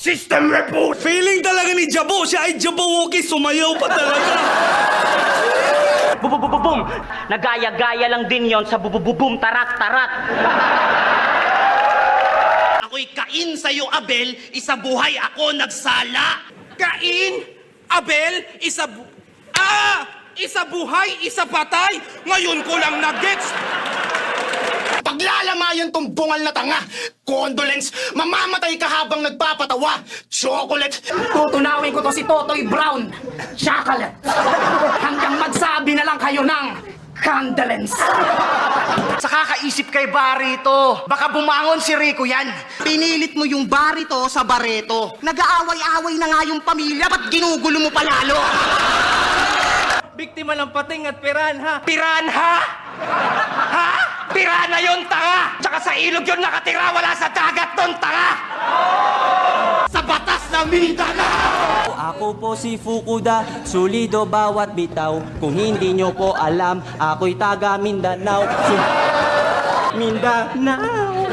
System reboot! Feeling talaga ni Jabo, siya ay Jabawookie, sumayaw pa talaga. Bubububum! Nagaya-gaya lang din yon sa bubububum tarat-tarat. Ako'y Kain sa'yo, Abel, isa buhay ako nagsala. Kain? Abel? Isa buhay, isa patay? Ngayon ko lang nag-gets. Paglalamayan tong bungal na tanga. Condolence, mamamatay ka habang nagpapatawa. Chocolate. Tutunawin ko to si Totoy Brown. Chocolate. Hanggang magsabi na lang kayo ng condolence. Sa kakaisip kay Barito, baka bumangon si Rico yan. Pinilit mo yung Barito sa Bareto. Nag-aaway-away na nga yung pamilya, ba't ginugulo mo palalo? Biktima ng pating at piranha. Piranha? Ha? Piranha yun, tanga! Tsaka sa ilog yun nakatira, wala sa dagat nun, tanga! Sa batas ng Mindanao! Ako po si Fukuda, sulido bawat bitaw. Kung hindi nyo po alam, ako'y taga Mindanao. Mindanao.